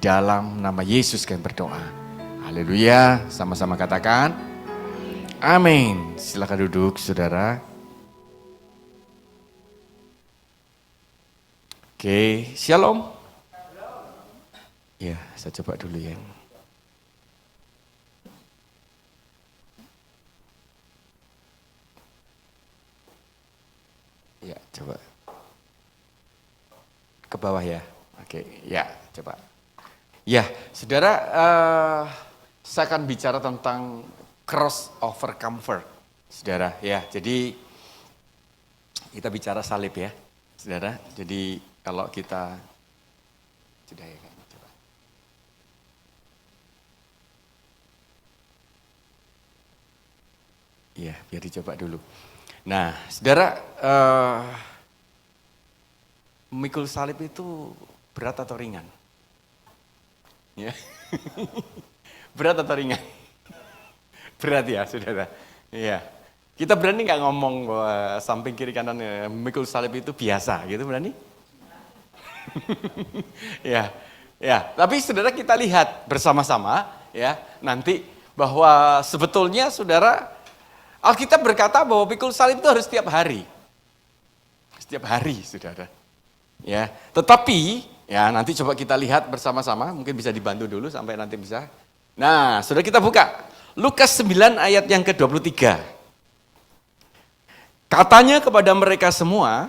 dalam nama Yesus kami berdoa. Haleluya, sama-sama katakan. Amin. Silakan duduk saudara. Oke, shalom. Ya, saya coba dulu ya. Ya, coba. Ke bawah ya. Oke, ya, coba. Ya, saudara, saya akan bicara tentang cross over comfort. Saudara, ya, jadi kita bicara salib ya. Saudara, jadi kalau kita sudah ya kayaknya coba. Iya, biar dicoba dulu. Nah, saudara, memikul salib itu berat atau ringan? Ya. Berat atau ringan? Berat ya, saudara. Iya. Kita berani nggak ngomong bahwa samping kiri kanan memikul salib itu biasa, gitu berani? Ya, ya. Tapi saudara kita lihat bersama-sama, ya, nanti bahwa sebetulnya saudara Alkitab berkata bahwa pikul salib itu harus setiap hari. Setiap hari, saudara. Ya, tetapi ya nanti coba kita lihat bersama-sama, mungkin bisa dibantu dulu sampai nanti bisa. Nah, saudara kita buka Lukas 9 ayat yang ke-23. Katanya kepada mereka semua,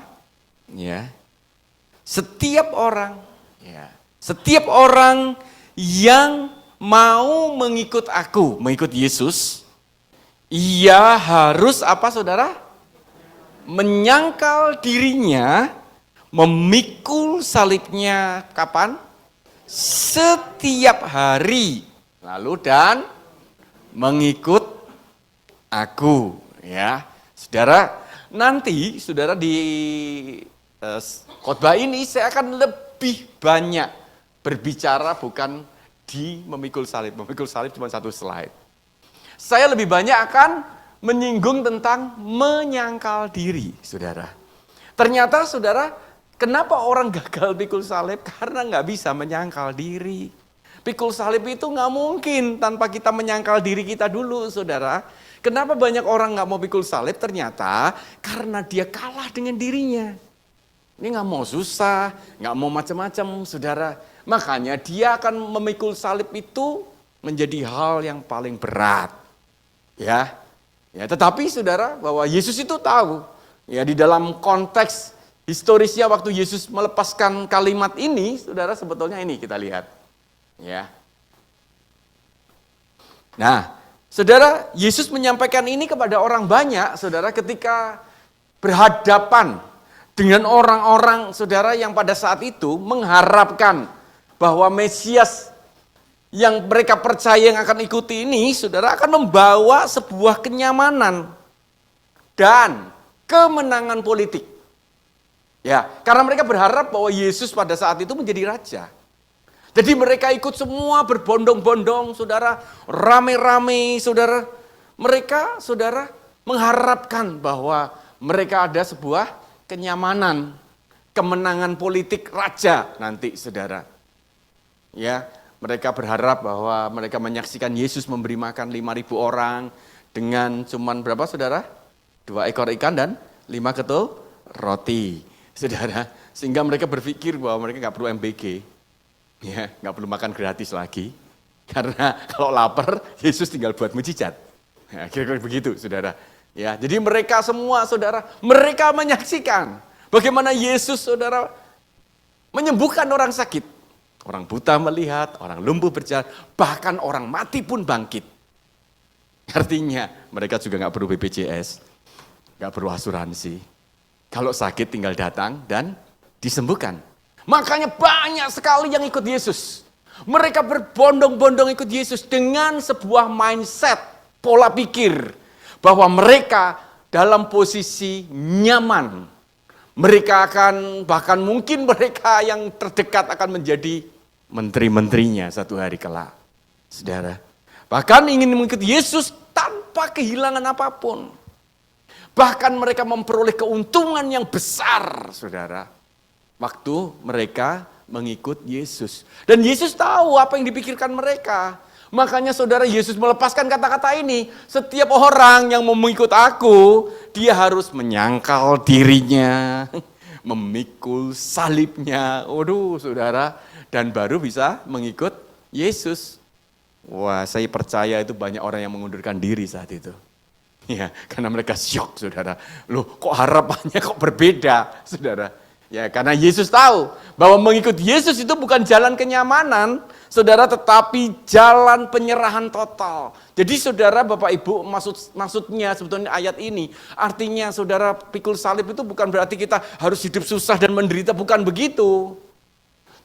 ya, setiap orang yang mau mengikut aku, mengikut Yesus, ia harus apa saudara? Menyangkal dirinya, memikul salibnya kapan? Setiap hari. Lalu dan mengikut aku. Ya, saudara, nanti saudara di khotbah ini saya akan lebih banyak berbicara bukan di memikul salib. Memikul salib cuma satu slide. Saya lebih banyak akan menyinggung tentang menyangkal diri, saudara. Ternyata, saudara, kenapa orang gagal pikul salib? Karena nggak bisa menyangkal diri. Pikul salib itu nggak mungkin tanpa kita menyangkal diri kita dulu, saudara. Kenapa banyak orang nggak mau pikul salib? Ternyata karena dia kalah dengan dirinya. Ini nggak mau susah, nggak mau macam-macam, saudara. Makanya dia akan memikul salib itu menjadi hal yang paling berat. Ya, tetapi saudara bahwa Yesus itu tahu, ya di dalam konteks historisnya waktu Yesus melepaskan kalimat ini, saudara sebetulnya ini kita lihat, ya. Nah, saudara Yesus menyampaikan ini kepada orang banyak, saudara ketika berhadapan dengan orang-orang, saudara yang pada saat itu mengharapkan bahwa Mesias yang mereka percaya yang akan ikuti ini, saudara akan membawa sebuah kenyamanan dan kemenangan politik. Ya, karena mereka berharap bahwa Yesus pada saat itu menjadi raja. Jadi mereka ikut semua berbondong-bondong, saudara, rame-rame, saudara. Mereka, saudara, mengharapkan bahwa mereka ada sebuah kenyamanan, kemenangan politik raja nanti, saudara. Ya. Mereka berharap bahwa mereka menyaksikan Yesus memberi makan 5.000 orang dengan cuman berapa saudara? 2 ekor ikan dan 5 ketul roti. Saudara, sehingga mereka berpikir bahwa mereka nggak perlu MBG. Ya, nggak perlu makan gratis lagi. Karena kalau lapar, Yesus tinggal buat mujizat. Ya, kira-kira begitu, saudara. Ya, jadi mereka semua, saudara, mereka menyaksikan bagaimana Yesus, saudara, menyembuhkan orang sakit. Orang buta melihat, orang lumpuh berjalan, bahkan orang mati pun bangkit. Artinya mereka juga nggak perlu BPJS, nggak perlu asuransi. Kalau sakit tinggal datang dan disembuhkan. Makanya banyak sekali yang ikut Yesus. Mereka berbondong-bondong ikut Yesus dengan sebuah mindset, pola pikir. Bahwa mereka dalam posisi nyaman. Mereka akan, bahkan mungkin mereka yang terdekat akan menjadi menteri-menterinya satu hari kelak. Saudara, bahkan ingin mengikuti Yesus tanpa kehilangan apapun. Bahkan mereka memperoleh keuntungan yang besar, saudara. Waktu mereka mengikut Yesus. Dan Yesus tahu apa yang dipikirkan mereka. Makanya saudara, Yesus melepaskan kata-kata ini. Setiap orang yang mau mengikut aku, dia harus menyangkal dirinya, memikul salibnya. Waduh saudara, dan baru bisa mengikut Yesus. Wah, saya percaya itu banyak orang yang mengundurkan diri saat itu. Ya, karena mereka syok, saudara. Loh, kok harapannya kok berbeda, saudara? Ya, karena Yesus tahu bahwa mengikut Yesus itu bukan jalan kenyamanan, saudara, tetapi jalan penyerahan total. Jadi saudara, Bapak Ibu, maksudnya sebetulnya ayat ini, artinya saudara, pikul salib itu bukan berarti kita harus hidup susah dan menderita, bukan begitu.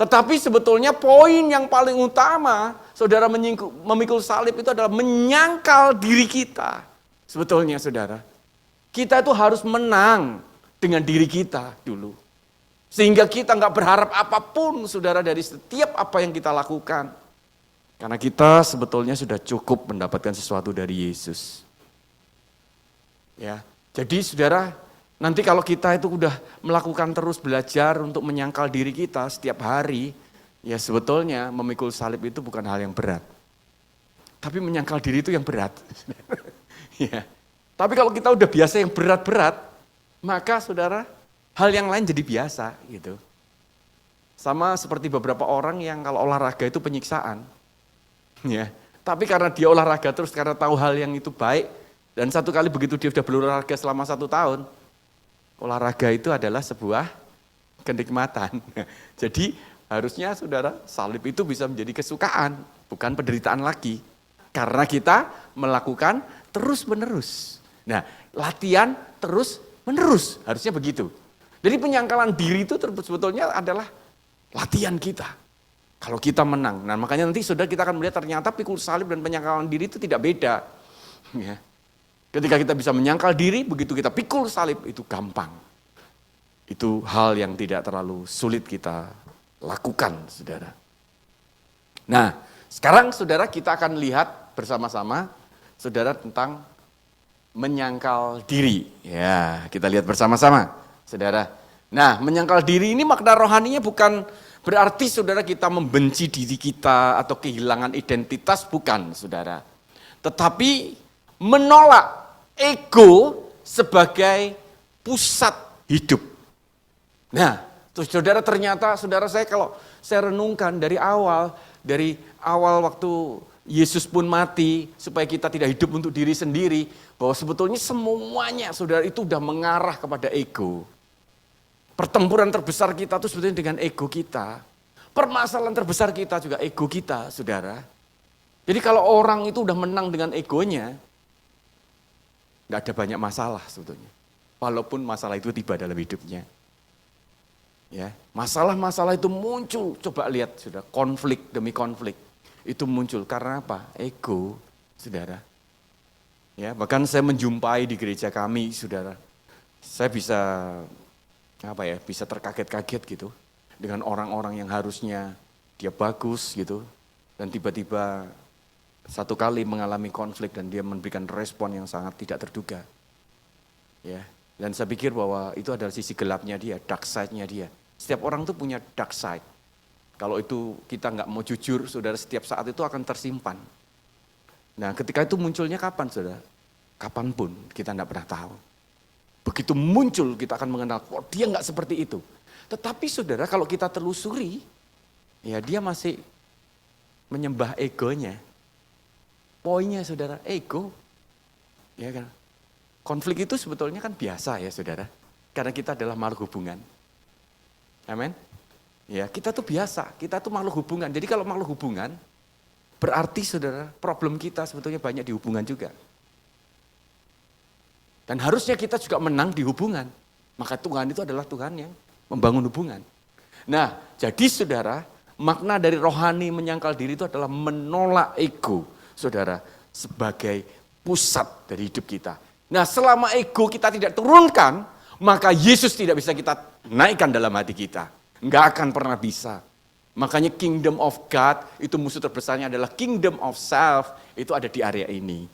Tetapi sebetulnya poin yang paling utama, saudara, memikul salib itu adalah menyangkal diri kita. Sebetulnya saudara, kita itu harus menang dengan diri kita dulu. Sehingga kita nggak berharap apapun saudara dari setiap apa yang kita lakukan. Karena kita sebetulnya sudah cukup mendapatkan sesuatu dari Yesus. Ya, jadi saudara, nanti kalau kita itu udah melakukan terus belajar untuk menyangkal diri kita setiap hari, ya sebetulnya memikul salib itu bukan hal yang berat. Tapi menyangkal diri itu yang berat. Ya. Tapi kalau kita udah biasa yang berat-berat, maka saudara, hal yang lain jadi biasa gitu. Sama seperti beberapa orang yang kalau olahraga itu penyiksaan. Ya. Tapi karena dia olahraga terus karena tahu hal yang itu baik, dan satu kali begitu dia sudah berolahraga selama 1 tahun, olahraga itu adalah sebuah kenikmatan. Jadi harusnya saudara, salib itu bisa menjadi kesukaan, bukan penderitaan lagi. Karena kita melakukan terus-menerus. Nah, latihan terus-menerus, harusnya begitu. Jadi penyangkalan diri itu sebetulnya adalah latihan kita. Kalau kita menang, nah makanya nanti saudara kita akan melihat ternyata pikul salib dan penyangkalan diri itu tidak beda. Ya. Ketika kita bisa menyangkal diri, begitu kita pikul salib itu gampang. Itu hal yang tidak terlalu sulit kita lakukan, saudara. Nah, sekarang saudara kita akan lihat bersama-sama, saudara, tentang menyangkal diri. Ya, kita lihat bersama-sama, saudara. Nah, menyangkal diri ini makna rohaninya bukan berarti saudara kita membenci diri kita atau kehilangan identitas, bukan saudara. Tetapi menolak ego sebagai pusat hidup. Nah, terus saudara ternyata, saudara saya kalau saya renungkan dari awal waktu Yesus pun mati supaya kita tidak hidup untuk diri sendiri, bahwa sebetulnya semuanya saudara itu udah mengarah kepada ego. Pertempuran terbesar kita itu sebetulnya dengan ego kita. Permasalahan terbesar kita juga ego kita, saudara. Jadi kalau orang itu udah menang dengan egonya, nggak ada banyak masalah sebetulnya. Walaupun masalah itu tiba dalam hidupnya. Ya, masalah-masalah itu muncul, coba lihat sudah, konflik demi konflik. Itu muncul karena apa? Ego, saudara. Ya, bahkan saya menjumpai di gereja kami, saudara. Saya bisa terkaget-kaget gitu dengan orang-orang yang harusnya dia bagus gitu, dan tiba-tiba satu kali mengalami konflik dan dia memberikan respon yang sangat tidak terduga. Ya, dan saya pikir bahwa itu adalah sisi gelapnya dia, dark side-nya dia. Setiap orang tuh punya dark side. Kalau itu kita nggak mau jujur, saudara, setiap saat itu akan tersimpan. Nah, ketika itu munculnya kapan, saudara? Kapanpun, kita nggak pernah tahu. Begitu muncul, kita akan mengenal, oh dia nggak seperti itu. Tetapi saudara, kalau kita telusuri, ya dia masih menyembah egonya. Poinnya saudara, ego. Ya kan? Konflik itu sebetulnya kan biasa ya saudara. Karena kita adalah makhluk hubungan. Amin. Ya, kita tuh biasa, kita tuh makhluk hubungan. Jadi kalau makhluk hubungan, berarti saudara, problem kita sebetulnya banyak di hubungan juga. Dan harusnya kita juga menang di hubungan. Maka Tuhan itu adalah Tuhan yang membangun hubungan. Nah, jadi saudara, makna dari rohani menyangkal diri itu adalah menolak ego, saudara, sebagai pusat dari hidup kita. Nah, selama ego kita tidak turunkan, maka Yesus tidak bisa kita naikkan dalam hati kita. Enggak akan pernah bisa. Makanya kingdom of God itu musuh terbesarnya adalah kingdom of self, itu ada di area ini.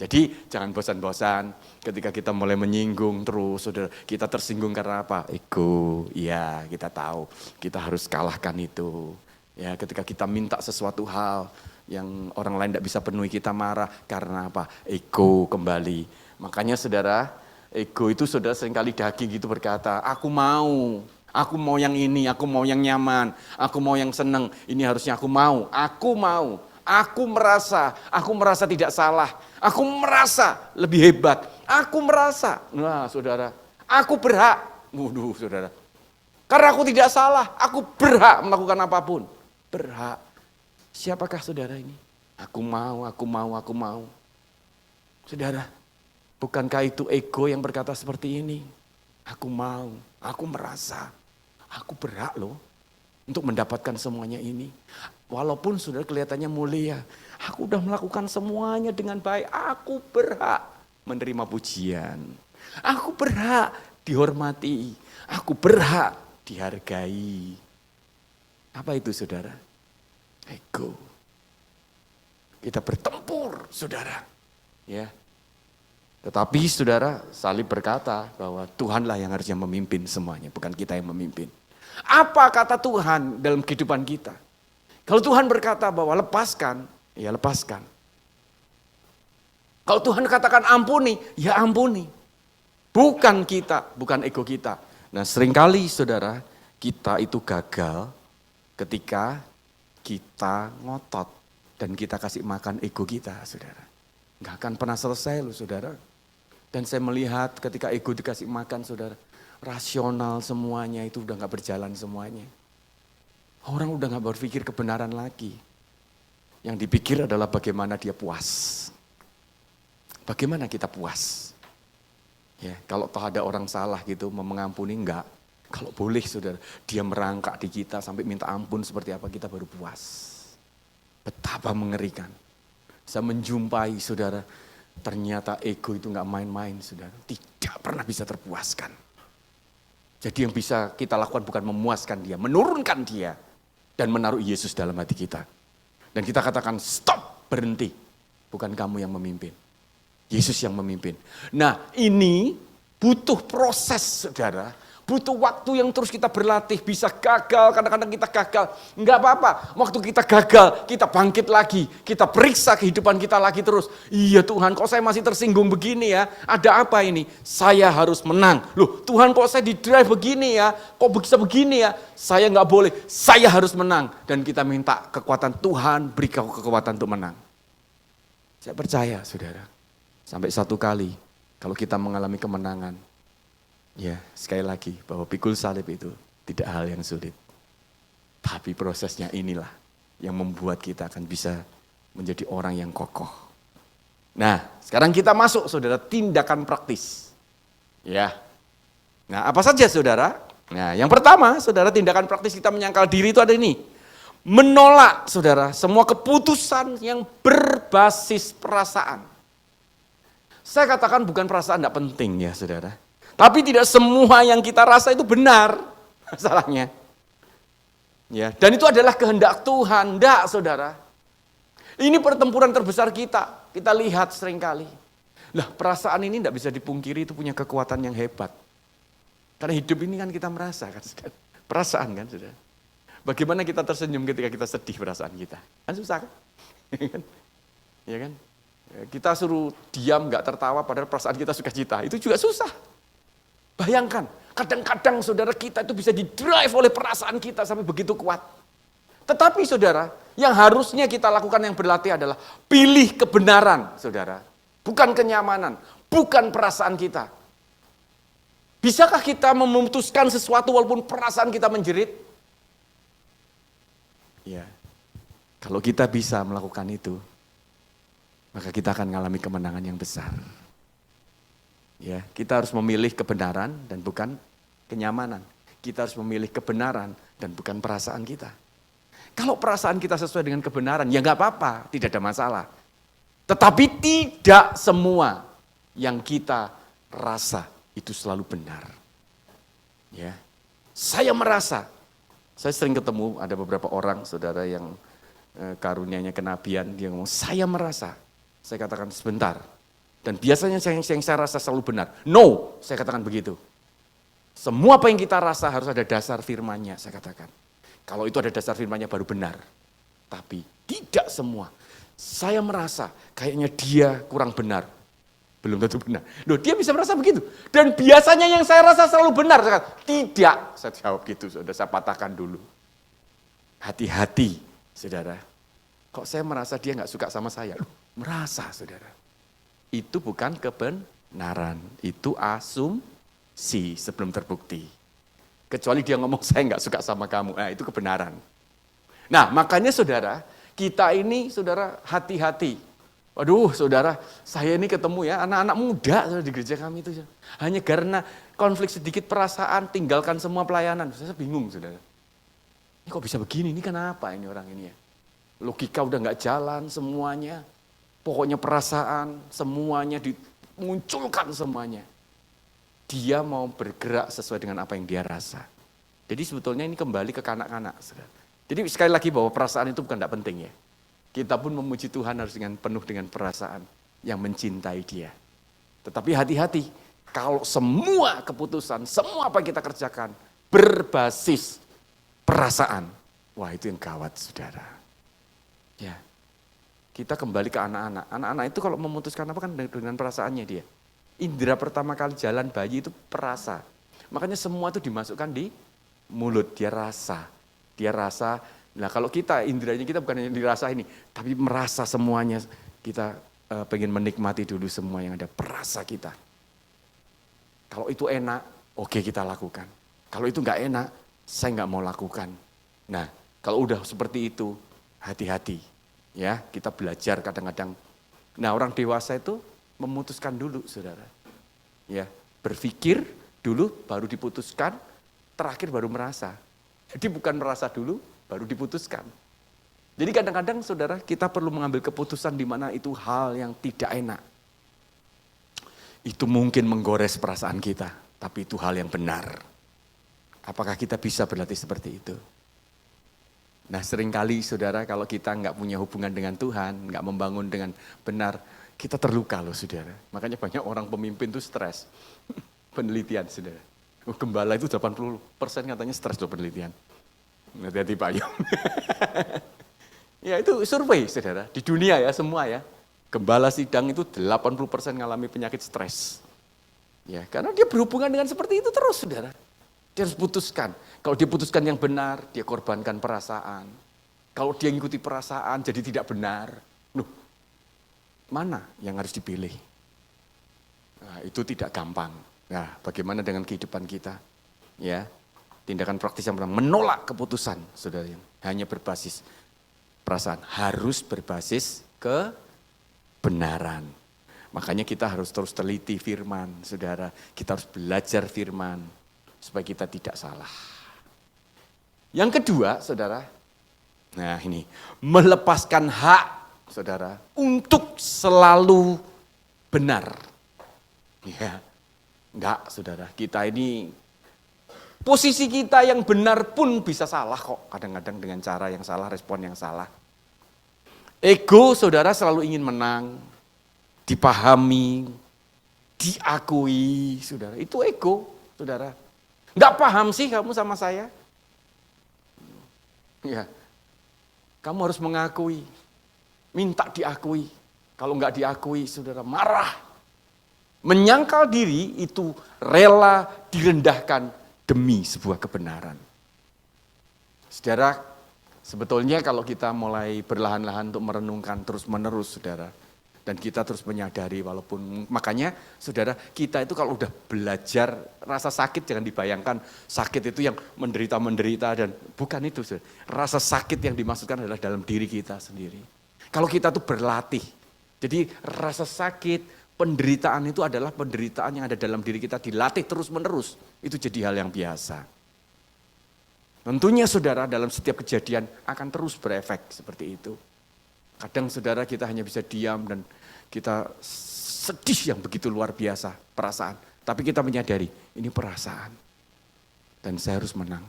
Jadi jangan bosan-bosan ketika kita mulai menyinggung terus, saudara. Kita tersinggung karena apa? Ego. Ya, kita tahu kita harus kalahkan itu. Ya, ketika kita minta sesuatu hal yang orang lain tidak bisa penuhi, kita marah karena apa? Ego kembali. Makanya saudara, ego itu saudara seringkali daging gitu berkata, aku mau yang ini, aku mau yang nyaman, aku mau yang seneng, ini harusnya aku mau, aku merasa tidak salah, aku merasa lebih hebat, aku merasa, nah saudara, aku berhak, waduh saudara, karena aku tidak salah, aku berhak melakukan apapun, berhak. Siapakah saudara ini? Aku mau. Saudara, bukankah itu ego yang berkata seperti ini? Aku mau, aku merasa, aku berhak loh untuk mendapatkan semuanya ini. Walaupun sudah kelihatannya mulia, aku udah melakukan semuanya dengan baik, aku berhak menerima pujian. Aku berhak dihormati, aku berhak dihargai. Apa itu saudara? Ego. Kita bertempur saudara. Ya. Tetapi saudara, salib berkata bahwa Tuhanlah yang harusnya memimpin semuanya, bukan kita yang memimpin. Apa kata Tuhan dalam kehidupan kita? Kalau Tuhan berkata bahwa lepaskan, ya lepaskan. Kalau Tuhan katakan ampuni, ya ampuni. Bukan kita, bukan ego kita. Nah seringkali saudara, kita itu gagal ketika kita ngotot dan kita kasih makan ego kita saudara. Gak akan pernah selesai loh saudara. Dan saya melihat ketika ego dikasih makan saudara, rasional semuanya itu udah gak berjalan semuanya. Orang udah gak berpikir kebenaran lagi. Yang dipikir adalah bagaimana dia puas. Bagaimana kita puas. Ya, kalau toh ada orang salah gitu mau mengampuni, enggak. Kalau boleh saudara, dia merangkak di kita sampai minta ampun seperti apa kita baru puas. Betapa mengerikan. Saya menjumpai saudara, ternyata ego itu gak main-main saudara. Tidak pernah bisa terpuaskan. Jadi yang bisa kita lakukan bukan memuaskan dia, menurunkan dia. Dan menaruh Yesus dalam hati kita. Dan kita katakan stop, berhenti. Bukan kamu yang memimpin. Yesus yang memimpin. Nah ini butuh proses saudara. Butuh waktu yang terus kita berlatih. Bisa gagal, kadang-kadang kita gagal. Enggak apa-apa, waktu kita gagal, kita bangkit lagi. Kita periksa kehidupan kita lagi terus. Iya Tuhan, kok saya masih tersinggung begini ya? Ada apa ini? Saya harus menang. Loh Tuhan kok saya di-drive begini ya? Kok bisa begini ya? Saya enggak boleh, saya harus menang. Dan kita minta kekuatan Tuhan, beri kau kekuatan untuk menang. Saya percaya saudara, sampai satu kali kalau kita mengalami kemenangan, ya, sekali lagi bahwa pikul salib itu tidak hal yang sulit. Tapi prosesnya inilah yang membuat kita akan bisa menjadi orang yang kokoh. Nah, sekarang kita masuk saudara tindakan praktis. Ya. Nah, apa saja saudara? Nah, yang pertama saudara tindakan praktis kita menyangkal diri itu ada ini. Menolak saudara semua keputusan yang berbasis perasaan. Saya katakan bukan perasaan tidak penting ya saudara. Tapi tidak semua yang kita rasa itu benar masalahnya. Ya, dan itu adalah kehendak Tuhan, enggak saudara. Ini pertempuran terbesar kita. Kita lihat seringkali. Lah perasaan ini enggak bisa dipungkiri itu punya kekuatan yang hebat. Karena hidup ini kan kita merasa kan, saudara. Perasaan kan saudara. Bagaimana kita tersenyum ketika kita sedih perasaan kita? Kan susah kan? Ya kan? Kita suruh diam enggak tertawa padahal perasaan kita sukacita. Itu juga susah. Bayangkan, kadang-kadang saudara kita itu bisa didrive oleh perasaan kita sampai begitu kuat. Tetapi saudara, yang harusnya kita lakukan yang berlatih adalah pilih kebenaran saudara. Bukan kenyamanan, bukan perasaan kita. Bisakah kita memutuskan sesuatu walaupun perasaan kita menjerit? Ya, kalau kita bisa melakukan itu, maka kita akan mengalami kemenangan yang besar. Ya, kita harus memilih kebenaran dan bukan kenyamanan. Kita harus memilih kebenaran dan bukan perasaan kita. Kalau perasaan kita sesuai dengan kebenaran, ya nggak apa-apa, tidak ada masalah. Tetapi tidak semua yang kita rasa itu selalu benar. Ya, saya merasa, saya sering ketemu ada beberapa orang saudara yang karunianya kenabian, dia ngomong, saya merasa. Saya katakan sebentar. Dan biasanya yang saya rasa selalu benar. No, saya katakan begitu. Semua apa yang kita rasa harus ada dasar firman-Nya, saya katakan. Kalau itu ada dasar firman-Nya baru benar. Tapi tidak semua. Saya merasa kayaknya dia kurang benar. Belum tentu benar. Loh, dia bisa merasa begitu. Dan biasanya yang saya rasa selalu benar. Saya kata, tidak, saya jawab gitu, sudah saya patahkan dulu. Hati-hati, saudara. Kok saya merasa dia nggak suka sama saya? Loh, merasa, saudara. Itu bukan kebenaran, itu asumsi sebelum terbukti. Kecuali dia ngomong saya nggak suka sama kamu, nah itu kebenaran. Nah makanya saudara, kita ini saudara hati-hati. Waduh saudara, saya ini ketemu ya anak-anak muda saudara, di gereja kami itu. Hanya karena konflik sedikit perasaan, tinggalkan semua pelayanan. Saya bingung saudara. Ini kok bisa begini, ini kenapa ini orang ini ya? Logika udah nggak jalan semuanya. Pokoknya perasaan, semuanya dimunculkan semuanya. Dia mau bergerak sesuai dengan apa yang dia rasa. Jadi sebetulnya ini kembali ke kanak-kanak. Jadi sekali lagi bahwa perasaan itu bukan tidak penting ya. Kita pun memuji Tuhan harus penuh dengan perasaan yang mencintai dia. Tetapi hati-hati, kalau semua keputusan, semua apa yang kita kerjakan berbasis perasaan. Wah itu yang gawat saudara. Ya. Kita kembali ke anak-anak. Anak-anak itu kalau memutuskan apa kan dengan perasaannya dia. Indera pertama kali jalan bayi itu perasa. Makanya semua itu dimasukkan di mulut. Dia rasa. Nah kalau kita, inderanya kita bukan yang dirasa ini. Tapi merasa semuanya. Kita pengen menikmati dulu semua yang ada. Perasa kita. Kalau itu enak, oke kita lakukan. Kalau itu enggak enak, saya enggak mau lakukan. Nah kalau udah seperti itu, hati-hati. Ya, kita belajar kadang-kadang. Nah, orang dewasa itu memutuskan dulu, saudara. Ya, berpikir dulu, baru diputuskan, terakhir baru merasa. Jadi bukan merasa dulu, baru diputuskan. Jadi kadang-kadang, saudara, kita perlu mengambil keputusan di mana itu hal yang tidak enak. Itu mungkin menggores perasaan kita, tapi itu hal yang benar. Apakah kita bisa berlatih seperti itu? Nah seringkali saudara kalau kita nggak punya hubungan dengan Tuhan, nggak membangun dengan benar, kita terluka loh saudara. Makanya banyak orang pemimpin tuh stres. Penelitian saudara. Gembala itu 80% katanya stres loh penelitian. Hati-hati Pak Yom. Ya itu survei saudara, di dunia ya semua ya. Gembala sidang itu 80% ngalami penyakit stres. Ya karena dia berhubungan dengan seperti itu terus saudara. Dia harus putuskan. Kalau dia putuskan yang benar, dia korbankan perasaan. Kalau dia ngikuti perasaan, jadi tidak benar. Loh, mana yang harus dipilih? Nah, itu tidak gampang. Nah, bagaimana dengan kehidupan kita? Ya, tindakan praktis yang pertama, menolak keputusan, saudara yang hanya berbasis perasaan. Harus berbasis kebenaran. Makanya kita harus terus teliti firman, saudara. Kita harus belajar firman. Supaya kita tidak salah. Yang kedua, saudara, nah ini, melepaskan hak, saudara, untuk selalu benar. Ya, enggak, saudara, kita ini, posisi kita yang benar pun bisa salah kok, kadang-kadang dengan cara yang salah, respon yang salah. Ego, saudara, selalu ingin menang, dipahami, diakui, saudara, itu ego, saudara. Enggak paham sih kamu sama saya? Ya, kamu harus mengakui, minta diakui. Kalau enggak diakui, saudara marah. Menyangkal diri itu rela direndahkan demi sebuah kebenaran. Saudara, sebetulnya kalau kita mulai berlahan-lahan untuk merenungkan terus-menerus, saudara, dan kita terus menyadari walaupun, makanya saudara kita itu kalau udah belajar rasa sakit jangan dibayangkan sakit itu yang menderita-menderita dan bukan itu. Saudara. Rasa sakit yang dimaksudkan adalah dalam diri kita sendiri. Kalau kita tuh berlatih, jadi rasa sakit, penderitaan itu adalah penderitaan yang ada dalam diri kita dilatih terus-menerus, itu jadi hal yang biasa. Tentunya saudara dalam setiap kejadian akan terus berefek seperti itu. Kadang saudara kita hanya bisa diam dan kita sedih yang begitu luar biasa perasaan. Tapi kita menyadari ini perasaan dan saya harus menang.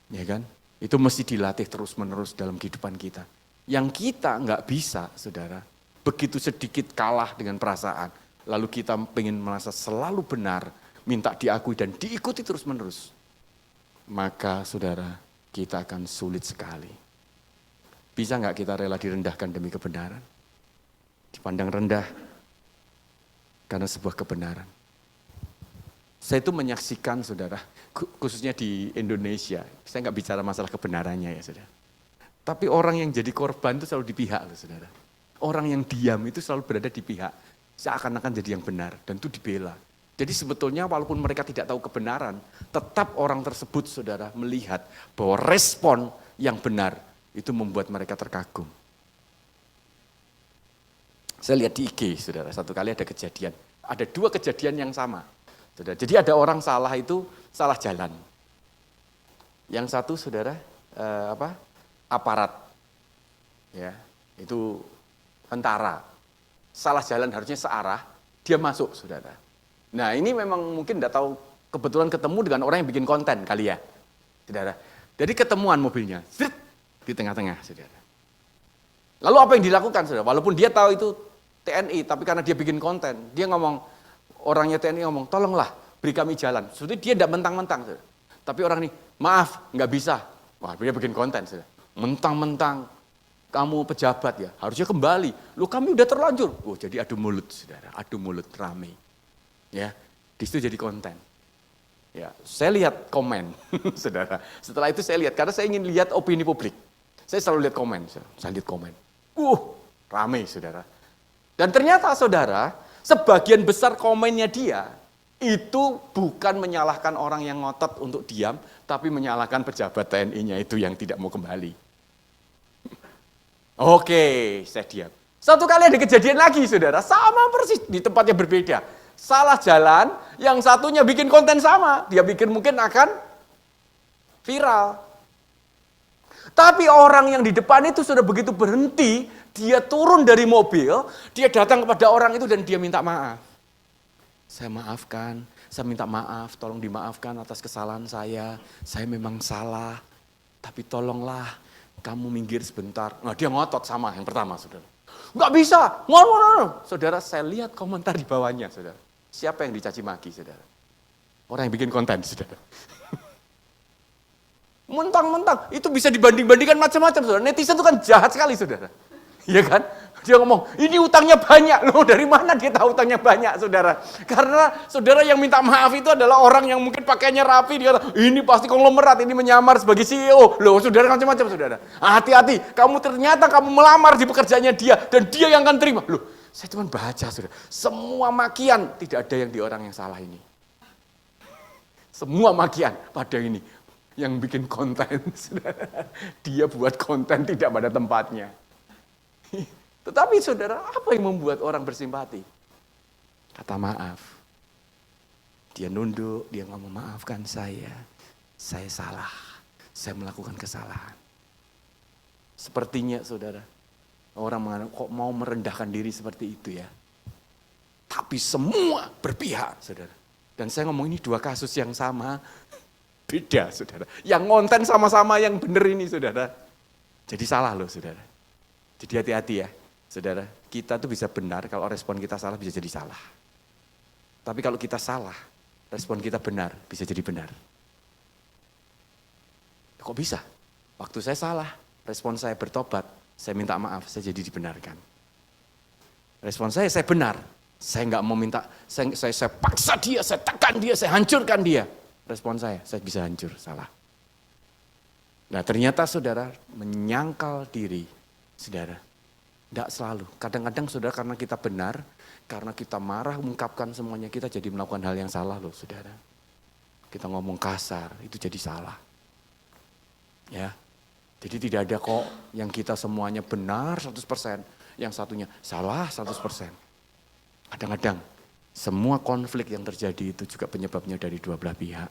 Ya kan? Itu mesti dilatih terus menerus dalam kehidupan kita. Yang kita nggak bisa saudara, begitu sedikit kalah dengan perasaan. Lalu kita pengen merasa selalu benar, minta diakui dan diikuti terus-menerus. Maka saudara, kita akan sulit sekali. Bisa nggak kita rela direndahkan demi kebenaran? Dipandang rendah karena sebuah kebenaran. Saya itu menyaksikan saudara, khususnya di Indonesia, saya nggak bicara masalah kebenarannya ya saudara. Tapi orang yang jadi korban itu selalu di pihak loh saudara. Orang yang diam itu selalu berada di pihak, seakan-akan jadi yang benar dan itu dibela. Jadi sebetulnya walaupun mereka tidak tahu kebenaran, tetap orang tersebut saudara melihat bahwa respon yang benar itu membuat mereka terkagum. Saya lihat di IG saudara, satu kali ada kejadian, ada 2 kejadian yang sama. Saudara. Jadi ada orang salah itu, salah jalan. Yang satu saudara, aparat, ya itu tentara, salah jalan harusnya searah, dia masuk saudara. Nah ini memang mungkin tidak tahu, kebetulan ketemu dengan orang yang bikin konten kali ya, saudara. Jadi ketemuan mobilnya, di tengah-tengah saudara. Lalu apa yang dilakukan saudara? Walaupun dia tahu itu TNI, tapi karena dia bikin konten, dia ngomong, orangnya TNI ngomong, tolonglah beri kami jalan. Sebetulnya dia tidak mentang-mentang saudara. Tapi orang ini, maaf nggak bisa. Wah dia bikin konten saudara. Mentang-mentang kamu pejabat ya, harusnya kembali. Loh kami udah terlanjur. Oh jadi adu mulut saudara, adu mulut rame. Ya, di situ jadi konten. Ya, saya lihat komen, saudara. Setelah itu saya lihat, karena saya ingin lihat opini publik. Saya selalu lihat komen, saya lihat komen. Rame saudara. Dan ternyata saudara, sebagian besar komennya dia, itu bukan menyalahkan orang yang ngotot untuk diam, tapi menyalahkan pejabat TNI-nya itu yang tidak mau kembali. Oke, saya diam. Satu kali ada kejadian lagi saudara, sama persis di tempat yang berbeda. Salah jalan, yang satunya bikin konten sama. Dia bikin mungkin akan viral. Tapi orang yang di depan itu sudah begitu berhenti, dia turun dari mobil, dia datang kepada orang itu dan dia minta maaf. Saya maafkan, saya minta maaf, tolong dimaafkan atas kesalahan saya memang salah. Tapi tolonglah, kamu minggir sebentar. Nah dia ngotot sama yang pertama saudara. Nggak bisa, ngomong. Saudara saya lihat komentar di bawahnya saudara. Siapa yang dicaci maki saudara? Orang yang bikin konten saudara. Mentang-mentang, itu bisa dibanding-bandingkan macam-macam saudara. Netizen itu kan jahat sekali saudara. Iya kan? Dia ngomong, ini utangnya banyak. Loh dari mana dia tahu utangnya banyak saudara? Karena saudara yang minta maaf itu adalah orang yang mungkin pakainya rapi. Dia kata, ini pasti konglomerat, ini menyamar sebagai CEO. Loh saudara macam-macam saudara. Hati-hati, ternyata kamu melamar di pekerjaannya dia. Dan dia yang akan terima. Loh saya cuma baca saudara. Semua makian, tidak ada yang di orang yang salah ini. Semua makian pada ini. Yang bikin konten saudara. Dia buat konten tidak pada tempatnya. Tetapi saudara, apa yang membuat orang bersimpati? Kata maaf. Dia nunduk, dia ngomong maafkan saya salah, saya melakukan kesalahan. Sepertinya saudara, orang mengatakan kok mau merendahkan diri seperti itu ya. Tapi semua berpihak saudara. Dan saya ngomong ini 2 kasus yang sama, beda saudara. Yang konten sama-sama yang benar ini saudara. Jadi salah loh saudara. Jadi hati-hati ya, saudara. Kita tuh bisa benar, kalau respon kita salah bisa jadi salah. Tapi kalau kita salah, respon kita benar, bisa jadi benar. Kok bisa? Waktu saya salah, respon saya bertobat, saya minta maaf, saya jadi dibenarkan. Respon saya benar, saya nggak mau minta, saya paksa dia, saya tekan dia, saya hancurkan dia. Respon saya bisa hancur, salah. Nah ternyata saudara, menyangkal diri, saudara, tidak selalu. Kadang-kadang saudara karena kita benar, karena kita marah mengungkapkan semuanya, kita jadi melakukan hal yang salah loh saudara. Kita ngomong kasar, itu jadi salah. Ya, jadi tidak ada kok yang kita semuanya benar 100%, yang satunya salah 100%. Kadang-kadang semua konflik yang terjadi itu juga penyebabnya dari 2 belah pihak.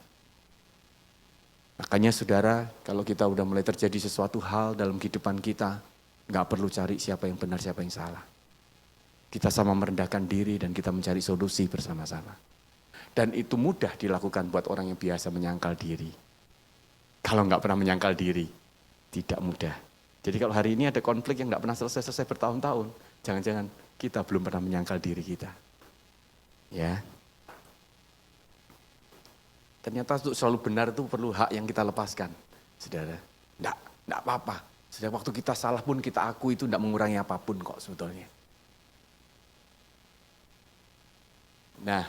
Makanya saudara, kalau kita udah mulai terjadi sesuatu hal dalam kehidupan kita, gak perlu cari siapa yang benar, siapa yang salah. Kita sama merendahkan diri dan kita mencari solusi bersama-sama. Dan itu mudah dilakukan buat orang yang biasa menyangkal diri. Kalau gak pernah menyangkal diri, tidak mudah. Jadi kalau hari ini ada konflik yang tidak pernah selesai bertahun-tahun, jangan-jangan kita belum pernah menyangkal diri kita. Ya. Ternyata untuk selalu benar itu perlu hak yang kita lepaskan. Saudara, enggak apa-apa. Sejak waktu kita salah pun kita akui itu enggak mengurangi apapun kok sebetulnya. Nah,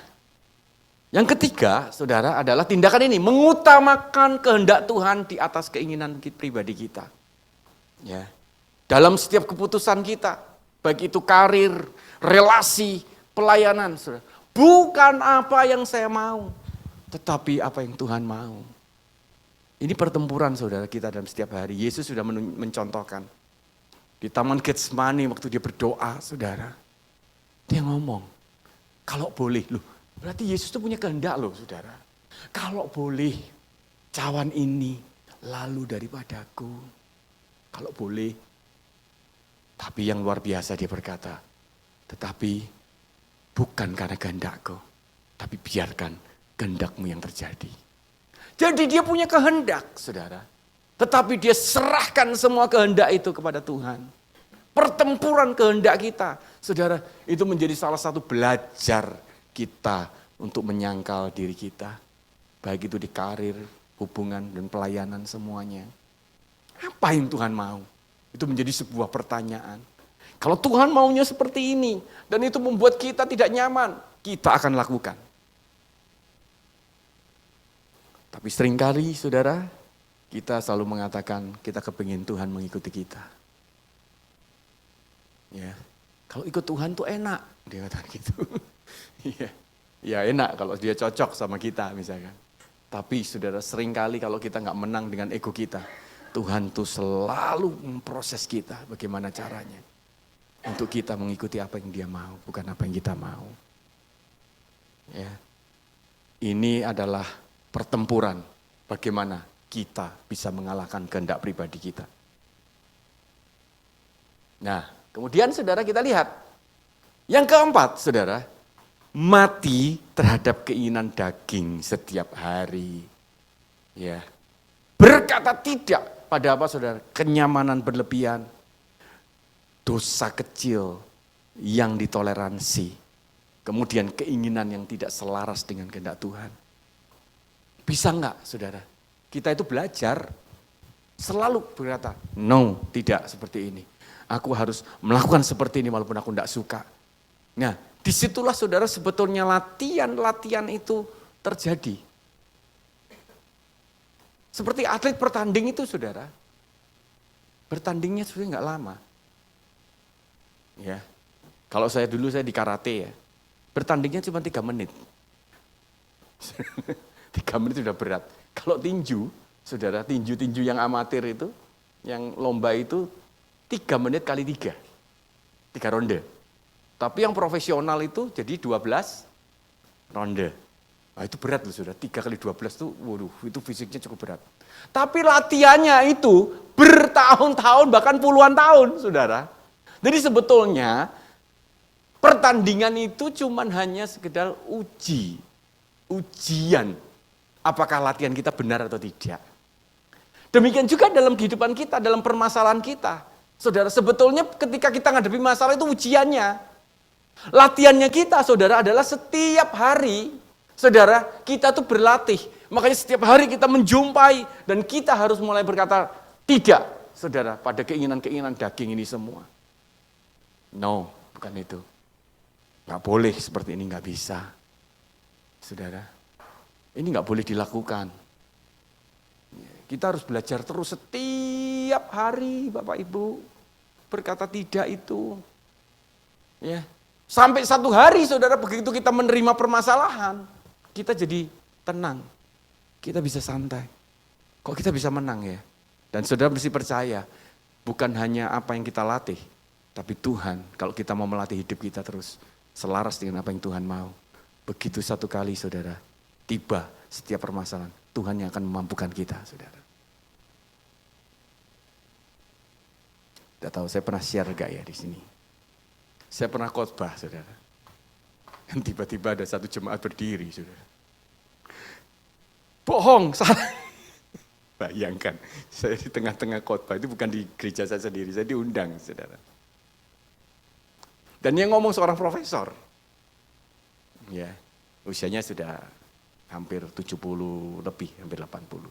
yang ketiga, saudara, adalah tindakan ini. Mengutamakan kehendak Tuhan di atas keinginan pribadi kita. Ya. Dalam setiap keputusan kita, baik itu karir, relasi, pelayanan. Saudara. Bukan apa yang saya mau, tetapi apa yang Tuhan mau. Ini pertempuran saudara kita dalam setiap hari. Yesus sudah mencontohkan. Di Taman Getsemani waktu dia berdoa saudara. Dia ngomong, kalau boleh. Loh, berarti Yesus itu punya kehendak loh saudara. Kalau boleh cawan ini lalu daripadaku. Kalau boleh. Tapi yang luar biasa dia berkata. Tetapi bukan karena kehendakku. Tapi biarkan kehendakmu yang terjadi. Jadi dia punya kehendak, saudara. Tetapi dia serahkan semua kehendak itu kepada Tuhan. Pertempuran kehendak kita, saudara, itu menjadi salah satu belajar kita untuk menyangkal diri kita. Baik itu di karir, hubungan, dan pelayanan semuanya. Apa yang Tuhan mau? Itu menjadi sebuah pertanyaan. Kalau Tuhan maunya seperti ini, dan itu membuat kita tidak nyaman, kita akan lakukan. Tapi seringkali saudara, kita selalu mengatakan kita kepingin Tuhan mengikuti kita. Ya, kalau ikut Tuhan tuh enak, dia kata gitu. Ya enak kalau dia cocok sama kita misalkan. Tapi saudara seringkali kalau kita nggak menang dengan ego kita, Tuhan tuh selalu memproses kita bagaimana caranya. Untuk kita mengikuti apa yang dia mau, bukan apa yang kita mau. Ya, ini adalah pertempuran bagaimana kita bisa mengalahkan kehendak pribadi kita. Nah, kemudian saudara kita lihat. Yang keempat, saudara, mati terhadap keinginan daging setiap hari. Ya. Berkata tidak pada apa saudara? Kenyamanan berlebihan, dosa kecil yang ditoleransi, kemudian keinginan yang tidak selaras dengan kehendak Tuhan. Bisa enggak saudara? Kita itu belajar selalu berkata, no, tidak seperti ini. Aku harus melakukan seperti ini walaupun aku enggak suka. Nah, disitulah saudara sebetulnya latihan itu terjadi. Seperti atlet bertanding itu saudara. Bertandingnya sebenarnya enggak lama. Ya, kalau saya di karate ya, bertandingnya cuma 3 menit. 3 menit sudah berat. Kalau tinju, saudara, tinju yang amatir itu, yang lomba itu 3 menit kali 3 ronde. Tapi yang profesional itu jadi 12 ronde. Nah, itu berat loh saudara, 3 kali 12 itu, waduh, itu fisiknya cukup berat. Tapi latihannya itu bertahun-tahun, bahkan puluhan tahun, saudara. Jadi sebetulnya pertandingan itu cuman hanya sekedar ujian. Apakah latihan kita benar atau tidak. Demikian juga dalam kehidupan kita, dalam permasalahan kita. Saudara, sebetulnya ketika kita menghadapi masalah itu ujiannya. Latihannya kita, saudara, adalah setiap hari, saudara, kita tuh berlatih. Makanya setiap hari kita menjumpai dan kita harus mulai berkata, tidak, saudara, pada keinginan-keinginan daging ini semua. No, bukan itu. Nggak boleh seperti ini, nggak bisa. Saudara. Ini nggak boleh dilakukan. Kita harus belajar terus setiap hari Bapak Ibu. Berkata tidak itu. Ya. Sampai satu hari saudara begitu kita menerima permasalahan. Kita jadi tenang. Kita bisa santai. Kok kita bisa menang ya? Dan saudara mesti percaya. Bukan hanya apa yang kita latih. Tapi Tuhan kalau kita mau melatih hidup kita terus. Selaras dengan apa yang Tuhan mau. Begitu satu kali saudara. Tiba setiap permasalahan, Tuhan yang akan memampukan kita, saudara. Tidak tahu, saya pernah share gak ya di sini? Saya pernah khotbah, saudara. Dan tiba-tiba ada satu jemaat berdiri, saudara. Bohong, salah. Bayangkan, saya di tengah-tengah khotbah, itu bukan di gereja saya sendiri, saya diundang, saudara. Dan yang ngomong seorang profesor, ya, usianya sudah hampir 70 lebih, hampir 80.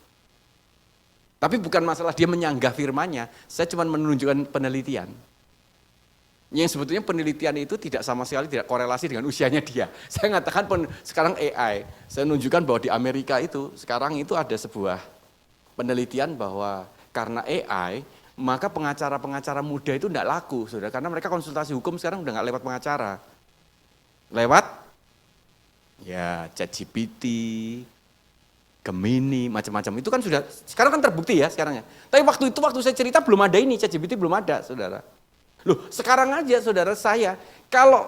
Tapi bukan masalah dia menyanggah firman-Nya, saya cuma menunjukkan penelitian. Yang sebetulnya penelitian itu tidak sama sekali tidak korelasi dengan usianya dia. Saya mengatakan sekarang AI, saya menunjukkan bahwa di Amerika itu sekarang itu ada sebuah penelitian bahwa karena AI, maka pengacara-pengacara muda itu tidak laku, saudara. Karena mereka konsultasi hukum sekarang udah nggak lewat pengacara. Lewat ya ChatGPT, Gemini, macam-macam. Itu kan sudah, sekarang kan terbukti ya sekarang ya. Tapi waktu saya cerita belum ada ini, ChatGPT belum ada, saudara. Loh, sekarang aja saudara saya, kalau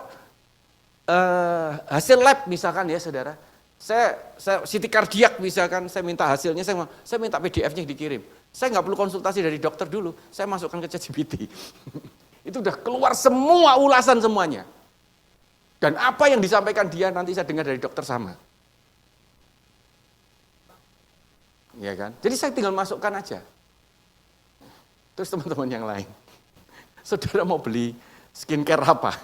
hasil lab misalkan ya saudara, saya CT kardiak misalkan, saya minta hasilnya, saya minta PDF-nya dikirim. Saya nggak perlu konsultasi dari dokter dulu, saya masukkan ke ChatGPT. Itu udah keluar semua ulasan semuanya. Dan apa yang disampaikan dia nanti saya dengar dari dokter sama. Ya kan? Jadi saya tinggal masukkan aja. Terus teman-teman yang lain, saudara mau beli skincare apa?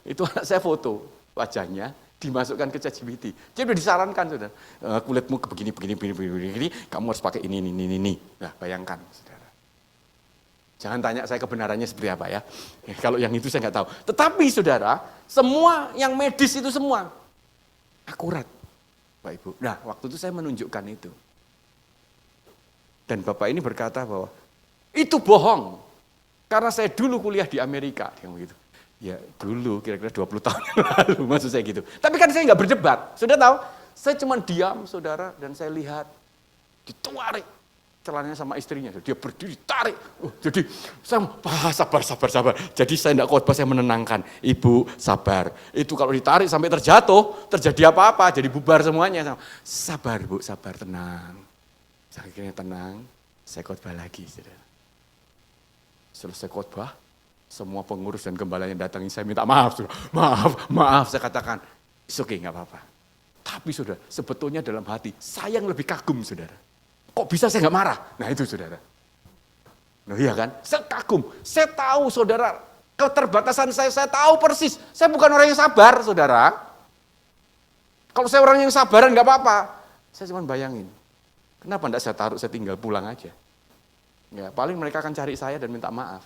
Itu anak saya foto wajahnya, dimasukkan ke ChatGPT. Dia udah disarankan, saudara. Kulitmu begini, kamu harus pakai ini. Nah, bayangkan, saudara. Jangan tanya saya kebenarannya seperti apa ya. Kalau yang itu saya nggak tahu. Tetapi, saudara, semua yang medis itu semua akurat, Pak Ibu. Nah, waktu itu saya menunjukkan itu. Dan Bapak ini berkata bahwa itu bohong. Karena saya dulu kuliah di Amerika, yang begitu. Ya dulu kira-kira 20 tahun lalu, maksud saya gitu. Tapi kan saya nggak berdebat, sudah tahu. Saya cuma diam, saudara, dan saya lihat ditarik celananya sama istrinya. Dia berdiri, tarik. Jadi saya sabar. Jadi saya tidak khotbah, saya menenangkan. Ibu sabar. Itu kalau ditarik sampai terjatuh, terjadi apa-apa, jadi bubar semuanya. Sabar Bu, sabar, tenang. Saya akhirnya tenang, saya khotbah lagi, saudara. Selesai khotbah, semua pengurus dan gembalanya datangi saya minta maaf, saudara. Maaf, saya katakan, it's okay, nggak apa-apa. Tapi saudara, sebetulnya dalam hati, saya yang lebih kagum, saudara. Kok bisa saya nggak marah? Nah itu, saudara. Nah iya kan, saya kagum. Saya tahu, saudara, keterbatasan saya tahu persis. Saya bukan orang yang sabar, saudara. Kalau saya orang yang sabaran nggak apa-apa. Saya cuma bayangin. Kenapa enggak saya taruh, saya tinggal pulang aja. Ya, paling mereka akan cari saya dan minta maaf.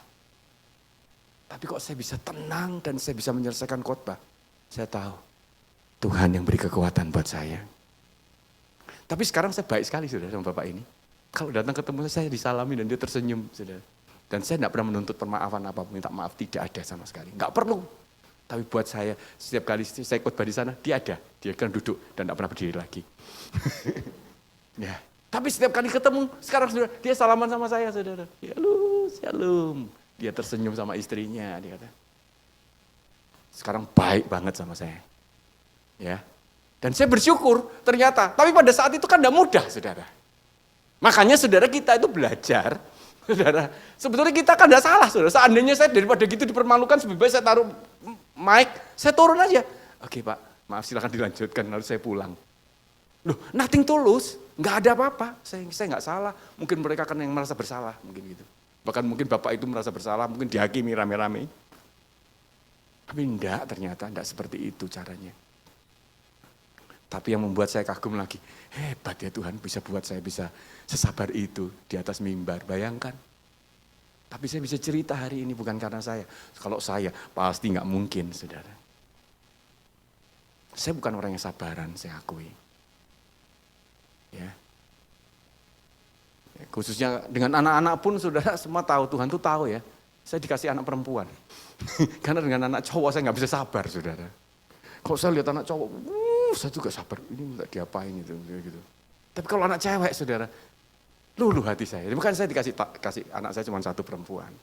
Tapi kok saya bisa tenang dan saya bisa menyelesaikan khotbah. Saya tahu Tuhan yang beri kekuatan buat saya. Tapi sekarang saya baik sekali saudara sama Bapak ini. Kalau datang ketemu saya disalami dan dia tersenyum, saudara. Dan saya tidak pernah menuntut permaafan apapun, minta maaf tidak ada sama sekali. Enggak perlu. Tapi buat saya, setiap kali saya khotbah di sana, dia ada. Dia kan duduk dan tidak pernah berdiri lagi. Ya. Tapi setiap kali ketemu, sekarang saudara, dia salaman sama saya, saudara. Ya shalom. Dia tersenyum sama istrinya, dia kata. Sekarang baik banget sama saya. Ya. Dan saya bersyukur ternyata. Tapi pada saat itu kan tidak mudah, saudara. Makanya saudara kita itu belajar, saudara. Sebetulnya kita kan tidak salah, saudara. Seandainya saya daripada gitu dipermalukan, lebih baik saya taruh mic, saya turun aja. Oke Pak, maaf silakan dilanjutkan, lalu saya pulang. Loh, nothing tulus, nggak ada apa-apa, saya nggak salah. Mungkin mereka kan yang merasa bersalah, mungkin gitu. Bahkan mungkin Bapak itu merasa bersalah, mungkin dihakimi rame-rame. Tapi ternyata enggak seperti itu caranya. Tapi yang membuat saya kagum lagi, hebat ya Tuhan bisa buat saya bisa sesabar itu di atas mimbar, bayangkan. Tapi saya bisa cerita hari ini bukan karena saya. Kalau saya pasti nggak mungkin, saudara. Saya bukan orang yang sabaran, saya akui. Ya. Khususnya dengan anak-anak pun saudara semua tahu, Tuhan tuh tahu ya. Saya dikasih anak perempuan. Karena dengan anak cowok saya nggak bisa sabar, saudara. Kalau saya lihat anak cowok, saya juga sabar. Ini minta diapain gitu. Tapi kalau anak cewek, saudara, luluh hati saya. Bukan saya kasih anak saya cuma satu perempuan.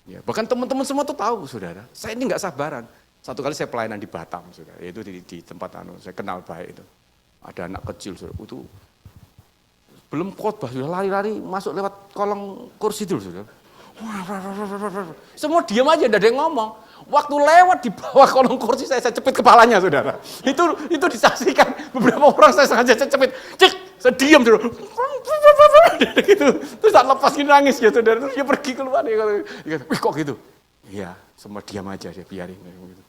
Ya, bahkan teman-teman semua tuh tahu, saudara. Saya ini nggak sabaran. Satu kali saya pelayanan di Batam, saudara. Yaitu di tempat saya kenal baik itu. Ada anak kecil, saudara. Itu belum khotbah, sudah lari-lari masuk lewat kolong kursi itu, saudara. Semua diam aja, tidak ada yang ngomong. Waktu lewat di bawah kolong kursi saya cepit kepalanya, saudara. Itu disaksikan beberapa orang saya sengaja cepit. Cek, saya diam, saudara. gitu. Terus saat lepas gini nangis ya saudara, terus dia pergi keluar. Dia kata, wih kok gitu? Iya, semua diam aja dia biarin. Gitu.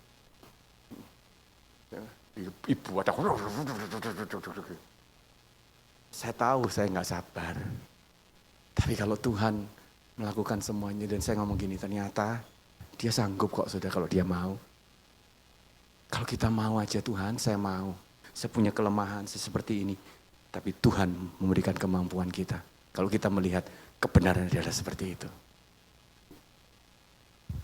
Ibu ada, saya tahu saya nggak sabar. Tapi kalau Tuhan melakukan semuanya dan saya ngomong gini, ternyata dia sanggup kok saudara kalau dia mau. Kalau kita mau aja Tuhan, saya mau. Saya punya kelemahan seperti ini. Tapi Tuhan memberikan kemampuan kita. Kalau kita melihat kebenaran adalah seperti itu.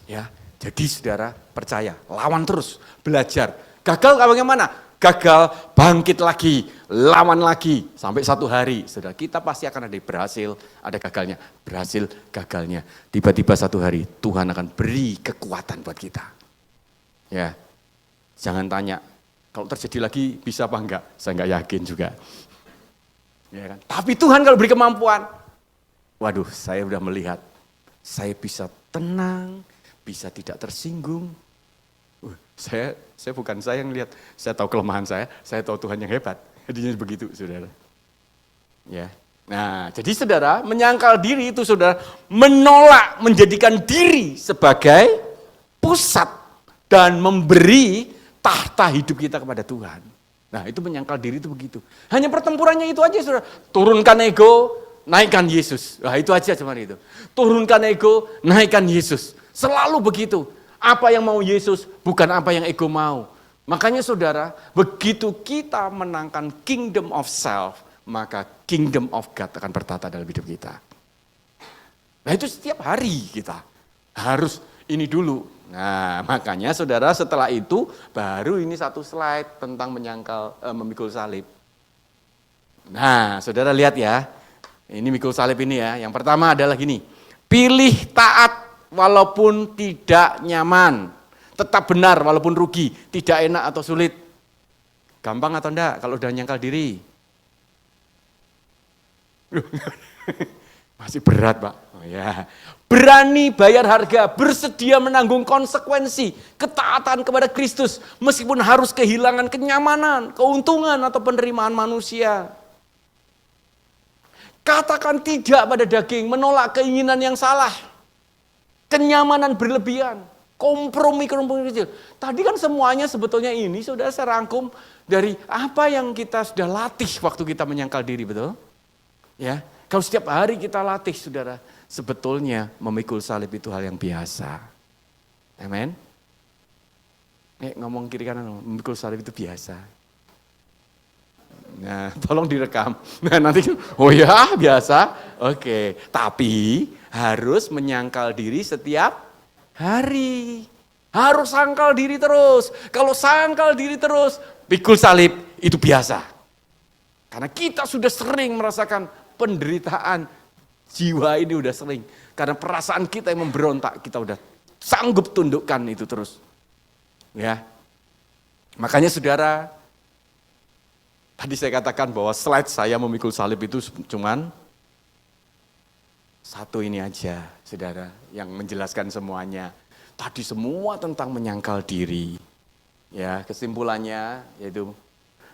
Ya, jadi saudara percaya, lawan terus, belajar. Gagal bagaimana? Gagal, bangkit lagi, lawan lagi. Sampai satu hari, saudara, kita pasti akan ada berhasil, ada gagalnya. Berhasil, gagalnya. Tiba-tiba satu hari, Tuhan akan beri kekuatan buat kita. Ya, jangan tanya, kalau terjadi lagi bisa apa enggak? Saya enggak yakin juga. Ya kan? Tapi Tuhan kalau beri kemampuan, waduh saya udah melihat, saya bisa tenang, bisa tidak tersinggung. Saya bukan saya yang lihat, saya tahu kelemahan saya tahu Tuhan yang hebat. Jadinya begitu saudara. Ya. Nah jadi saudara menyangkal diri itu saudara menolak menjadikan diri sebagai pusat dan memberi tahta hidup kita kepada Tuhan. Nah itu menyangkal diri itu begitu. Hanya pertempurannya itu aja saudara. Turunkan ego, naikkan Yesus. Nah itu aja cuma itu. Turunkan ego, naikkan Yesus. Selalu begitu. Apa yang mau Yesus, bukan apa yang ego mau. Makanya saudara, begitu kita menangkan kingdom of self, maka kingdom of God akan bertata dalam hidup kita. Nah itu setiap hari kita harus ini dulu. Nah makanya saudara setelah itu, baru ini satu slide tentang memikul salib. Nah saudara lihat ya, ini mikul salib ini ya. Yang pertama adalah gini, pilih taat. Walaupun tidak nyaman, tetap benar walaupun rugi, tidak enak atau sulit. Gampang atau enggak kalau udah nyangkal diri? Masih berat Pak. Oh ya. Berani bayar harga, bersedia menanggung konsekuensi, ketaatan kepada Kristus, meskipun harus kehilangan kenyamanan, keuntungan atau penerimaan manusia. Katakan tidak pada daging, menolak keinginan yang salah. Kenyamanan berlebihan, kompromi kecil. Tadi kan semuanya sebetulnya ini saudara saya rangkum dari apa yang kita sudah latih waktu kita menyangkal diri, betul? Ya, kalau setiap hari kita latih saudara, sebetulnya memikul salib itu hal yang biasa. Amin. Ngomong kiri kanan, memikul salib itu biasa. Nah, tolong direkam. Nah, nanti oh ya, biasa. Oke, tapi harus menyangkal diri setiap hari. Harus sangkal diri terus. Kalau sangkal diri terus, pikul salib itu biasa. Karena kita sudah sering merasakan penderitaan jiwa ini udah sering. Karena perasaan kita yang memberontak, kita udah sanggup tundukkan itu terus. Ya. Makanya saudara, tadi saya katakan bahwa slide saya memikul salib itu cuman satu ini aja, saudara, yang menjelaskan semuanya. Tadi semua tentang menyangkal diri. Ya, kesimpulannya yaitu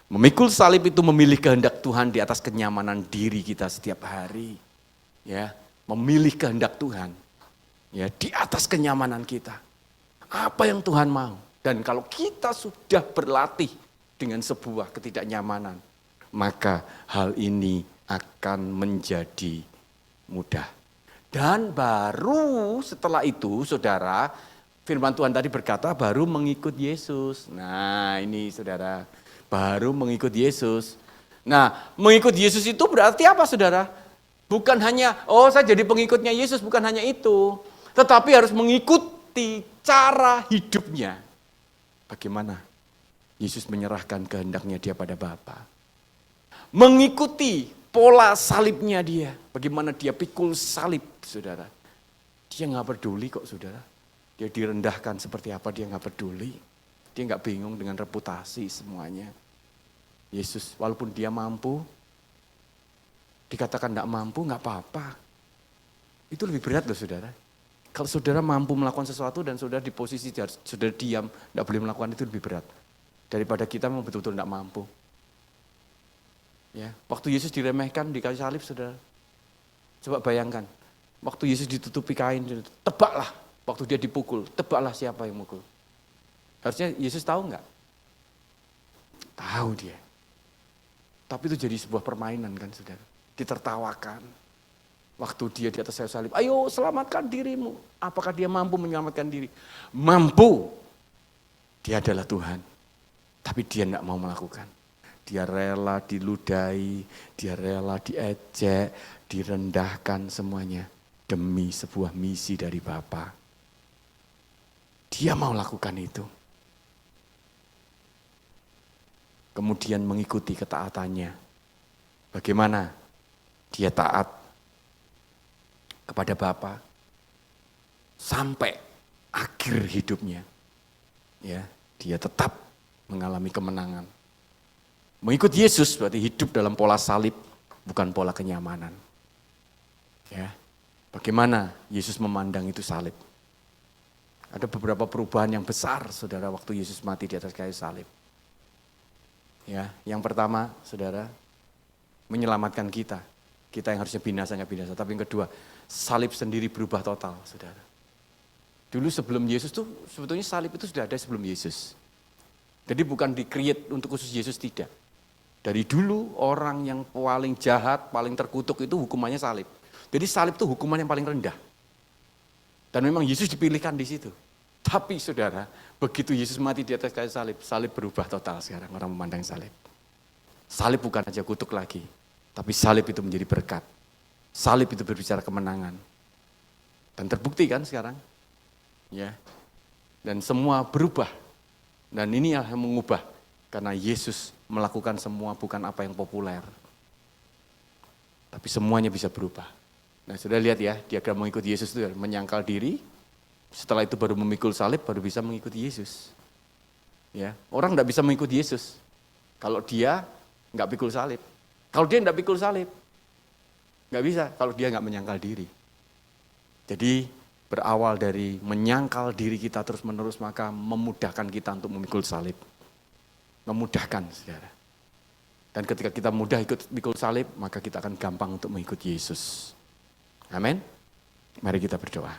memikul salib itu memilih kehendak Tuhan di atas kenyamanan diri kita setiap hari. Ya, memilih kehendak Tuhan. Ya, di atas kenyamanan kita. Apa yang Tuhan mau? Dan kalau kita sudah berlatih dengan sebuah ketidaknyamanan, maka hal ini akan menjadi mudah. Dan baru setelah itu saudara, firman Tuhan tadi berkata baru mengikut Yesus. Nah ini saudara, baru mengikut Yesus. Nah mengikut Yesus itu berarti apa saudara? Bukan hanya, saya jadi pengikutnya Yesus, bukan hanya itu. Tetapi harus mengikuti cara hidupnya. Bagaimana Yesus menyerahkan kehendaknya dia pada Bapa. Mengikuti pola salibnya dia. Bagaimana dia pikul salib, saudara. Dia gak peduli kok, saudara. Dia direndahkan seperti apa, dia gak peduli. Dia gak bingung dengan reputasi semuanya. Yesus, walaupun dia mampu, dikatakan gak mampu, gak apa-apa. Itu lebih berat loh, saudara. Kalau saudara mampu melakukan sesuatu dan saudara di posisi saudara diam, gak boleh melakukan, itu lebih berat. Daripada kita memang betul-betul gak mampu. Ya, waktu Yesus diremehkan di kayu salib, saudara, Coba bayangkan, waktu Yesus ditutupi kain, tebaklah. Waktu dia dipukul, tebaklah siapa yang mukul. Harusnya Yesus tahu enggak? Tahu dia. Tapi itu jadi sebuah permainan kan saudara. Ditertawakan. Waktu dia di atas kayu salib, ayo selamatkan dirimu. Apakah dia mampu menyelamatkan diri? Mampu. Dia adalah Tuhan. Tapi dia enggak mau melakukan. Dia rela diludahi, dia rela diejek, direndahkan semuanya. Demi sebuah misi dari Bapa. Dia mau lakukan itu. Kemudian mengikuti ketaatannya. Bagaimana dia taat kepada Bapa sampai akhir hidupnya. Ya, dia tetap mengalami kemenangan. Mengikut Yesus berarti hidup dalam pola salib, bukan pola kenyamanan. Ya, bagaimana Yesus memandang itu salib? Ada beberapa perubahan yang besar, saudara, waktu Yesus mati di atas kayu salib. Ya, yang pertama, saudara, menyelamatkan kita. Kita yang harusnya binasa, nggak binasa. Tapi yang kedua, salib sendiri berubah total, saudara. Dulu sebelum Yesus tuh, sebetulnya salib itu sudah ada sebelum Yesus. Jadi bukan di-create untuk khusus Yesus, tidak. Dari dulu orang yang paling jahat, paling terkutuk itu hukumannya salib. Jadi salib itu hukuman yang paling rendah. Dan memang Yesus dipilihkan di situ. Tapi saudara, begitu Yesus mati di atas kayu salib, salib berubah total sekarang orang memandang salib. Salib bukan aja kutuk lagi, tapi salib itu menjadi berkat. Salib itu berbicara kemenangan. Dan terbukti kan sekarang? Ya. Dan semua berubah. Dan ini yang mengubah. Karena Yesus melakukan semua bukan apa yang populer. Tapi semuanya bisa berubah. Nah sudah lihat ya, diagram mengikut Yesus itu menyangkal diri. Setelah itu baru memikul salib, baru bisa mengikuti Yesus. Ya, orang enggak bisa mengikuti Yesus kalau dia enggak pikul salib. Kalau dia enggak pikul salib, enggak bisa kalau dia enggak menyangkal diri. Jadi berawal dari menyangkal diri kita terus-menerus, maka memudahkan kita untuk memikul salib. Memudahkan, saudara. Dan ketika kita mudah ikut pikul salib, maka kita akan gampang untuk mengikuti Yesus. Amin. Mari kita berdoa.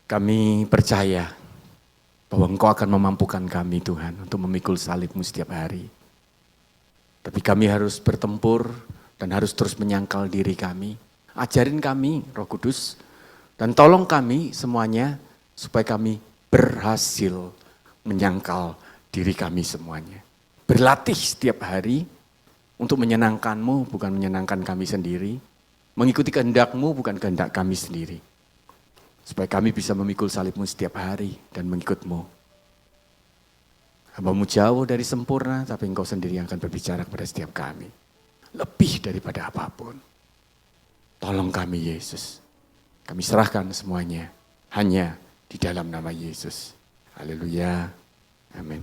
Kami percaya bahwa Engkau akan memampukan kami, Tuhan, untuk memikul salib-Mu setiap hari. Tapi kami harus bertempur dan harus terus menyangkal diri kami. Ajarin kami, Roh Kudus, dan tolong kami semuanya supaya kami berhasil menyangkal diri kami semuanya. Berlatih setiap hari untuk menyenangkan-Mu, bukan menyenangkan kami sendiri. Mengikuti kehendak-Mu, bukan kehendak kami sendiri. Supaya kami bisa memikul salib-Mu setiap hari dan mengikut-Mu. Hamba-Mu jauh dari sempurna, tapi Engkau sendiri yang akan berbicara kepada setiap kami. Lebih daripada apapun. Tolong kami Yesus. Kami serahkan semuanya hanya di dalam nama Yesus. Haleluya. Amin.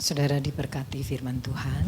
Saudara diberkati firman Tuhan.